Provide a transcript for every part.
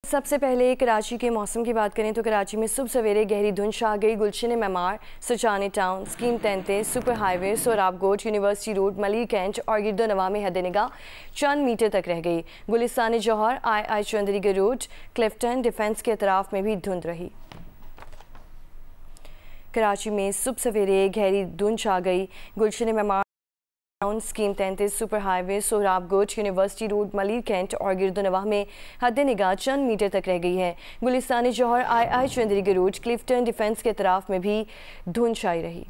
सबसे पहले कराची के मौसम की बात करें तो कराची में सुबह सवेरे गहरी धुंध छा गई। Gulshan Maymar, Suchani town, scheme 33, super highway, Sohrab Goth, university road, Malir cantt और गिरदोनवा में हद निगाह चंद मीटर तक रह गई। गुलिस्तान जौहर, आई चंद्रीगढ़ रोड, क्लिफ्टन, डिफेंस के अतराफ में भी धुंध रही। कराची में सुबह सवेरे गहरी धुंध छा गई। Gulshan Maymar, scheme 33, super highway, Sohrab Goth, university road, Malir cantt और गिरदोनवाह में हद निगाह चंद मीटर तक रह गई है। गुलिस्तान जौहर, आई चंद्रीगढ़ रोड, क्लिफ्टन, डिफेंस के अतराफ में भी धुंध छाई रही।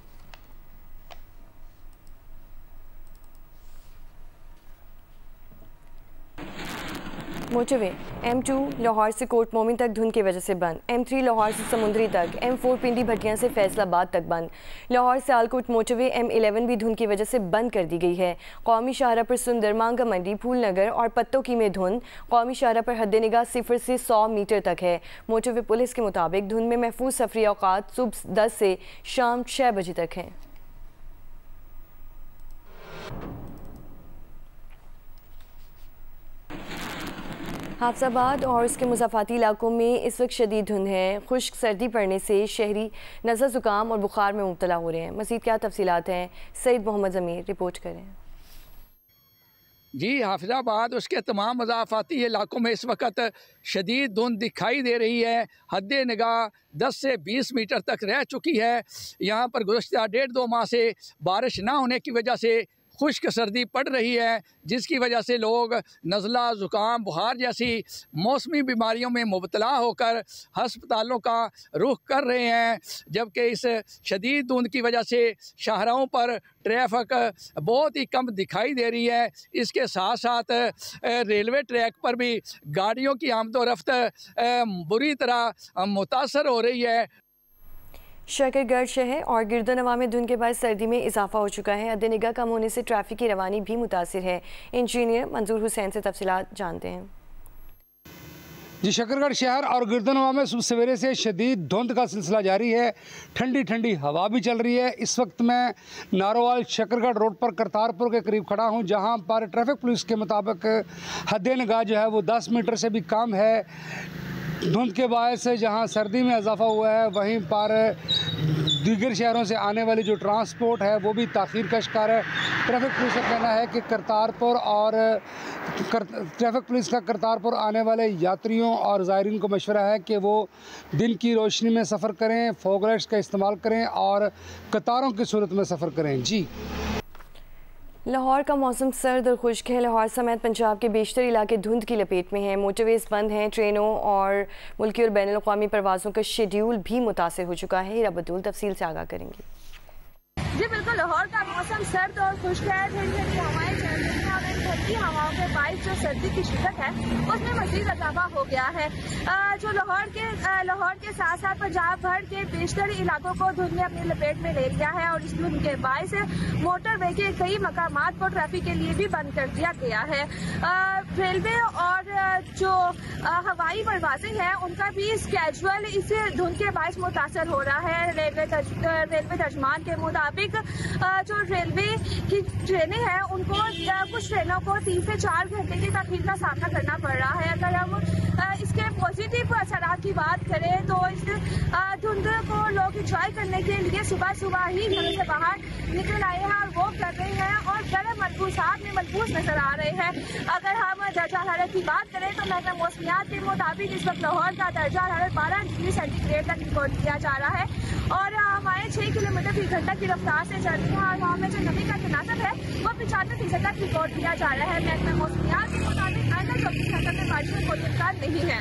मोटरवे M2 लाहौर से कोट मोमिन तक धुंध की वजह से बंद। M3 लाहौर से समुंदरी तक, M4 पिंडी भटियां से फैसलाबाद तक बंद। लाहौर से आलकोट मोटरवे M11 भी धुंध की वजह से बंद कर दी गई है। कौमी शाहरा पर सुंदर, मांगा मंडी, फूल नगर और पत्तों में धुंध। कौमी शाहरा पर हद निगाह 0 से 100 मीटर तक है। मोटरवे पुलिस के मुताबिक धुंध में महफूज सफरी औकात सुबह 10 से शाम 6 बजे तक हैं। हाफजाबाद और उसके मुज़ाफ़ाती इलाकों में इस वक्त शदीद धुंध है। खुश्क सर्दी पड़ने से शहरी नज़र ज़ुकाम और बुखार में मुब्तला हो रहे हैं। मज़ीद क्या तफसीलात हैं, सईद मोहम्मद ज़मीर रिपोर्ट करें। जी, हाफिजाबाद उसके तमाम मुज़ाफ़ाती इलाकों में इस वक्त शदीद धुंध दिखाई दे रही है। हद निगाह 10 से 20 मीटर तक रह चुकी है। यहाँ पर गुज़श्ता 1.5-2 माह से बारिश ना होने की वजह से खुश्क सर्दी पड़ रही है, जिसकी वजह से लोग नज़ला, ज़ुकाम, बुखार जैसी मौसमी बीमारियों में मुब्तला होकर हस्पतालों का रुख कर रहे हैं। जबकि इस शदीद धुंध की वजह से शाहराहों पर ट्रैफिक बहुत ही कम दिखाई दे रही है। इसके साथ साथ रेलवे ट्रैक पर भी गाड़ियों की आमदोरफ्त बुरी तरह मुतासर हो रही है। शकरगढ़ शहर और गिरदोनवा में धुंध के बाद सर्दी में इजाफा हो चुका है। हद निगाह कम होने से ट्रैफिक की रवानी भी मुतासिर है। इंजीनियर मंजूर हुसैन से तफसीलात जानते हैं। जी, शकरगढ़ शहर और गिरदोनवा में सुबह सवेरे से शदीद धुंध का सिलसिला जारी है। ठंडी ठंडी हवा भी चल रही है। इस वक्त मैं नारोवाल शकरगढ़ रोड पर करतारपुर के करीब खड़ा हूं, जहां पर ट्रैफिक पुलिस के मुताबिक हद निगाह जो है वो 10 मीटर से भी कम है। धुंध के बायस से जहां सर्दी में इजाफा हुआ है, वहीं पर दीगर शहरों से आने वाली जो ट्रांसपोर्ट है वो भी ताख़ीर का शिकार है। ट्रैफिक पुलिस का कहना है कि ट्रैफिक पुलिस का करतारपुर आने वाले यात्रियों और ज़ायरीन को मशवरा है कि वो दिन की रोशनी में सफ़र करें, फॉग लाइट्स का इस्तेमाल करें और कतारों की सूरत में सफ़र करें। जी, लाहौर का मौसम सर्द और खुश्क है। लाहौर समेत पंजाब के बेशतर इलाके धुंध की लपेट में हैं। मोटरवेज बंद हैं। ट्रेनों और मुल्की और बैनुल अक़वामी परवाज़ों का शेड्यूल भी मुतासर हो चुका है। हीरा बतूल तफसील से आगाह करेंगी। जी बिल्कुल, लाहौर का मौसम सर्द और खुश्क है। ठंडी ठंडी हवाएं चल रही हैं और इन ठंडी हवाओं के बायस जो सर्दी की शिद्दत है उसमें मज़ीद इजाफा हो गया है। जो लाहौर के साथ साथ पंजाब भर के बेशतर इलाकों को धुंध ने अपनी लपेट में ले लिया है और इस धुंध के बायस मोटरवे के कई मकामात को ट्रैफिक के लिए भी बंद कर दिया गया है। रेलवे और जो हवाई परवाज़ें हैं उनका भी स्केजुअल इस धुंध के बायस मुतासर हो रहा है। रेलवे तर्जमान के मुताबिक जो रेलवे की ट्रेनें हैं उनको कुछ ट्रेनों को 3 से 4 घंटे की तख़ीर का सामना करना पड़ रहा है। अगर हम इसके पॉजिटिव असरात की बात करें तो इस धुंध को लोग इंजॉय करने के लिए सुबह सुबह ही घर से बाहर निकल आए हैं और वॉक कर रहे हैं और गर्म मलबूसात में मलबूस नजर आ रहे हैं। अगर हम दर्जा हरारत की बात करें तो महकमा मौसमियात के मुताबिक इस वक्त लाहौर का दर्जा हरारत 12 डिग्री सेंटीग्रेड तक रिकॉर्ड किया जा रहा है और हमारे 6 किलोमीटर फी घंटा की रफ्तार से चल रही है और वहाँ में जो नमी का तनासब है वो 95% तक रिकॉर्ड किया जा रहा है। महकमा मौसमियात के मुताबिक आइंदा 24 घंटों में बारिश का कोई इम्कान नहीं है।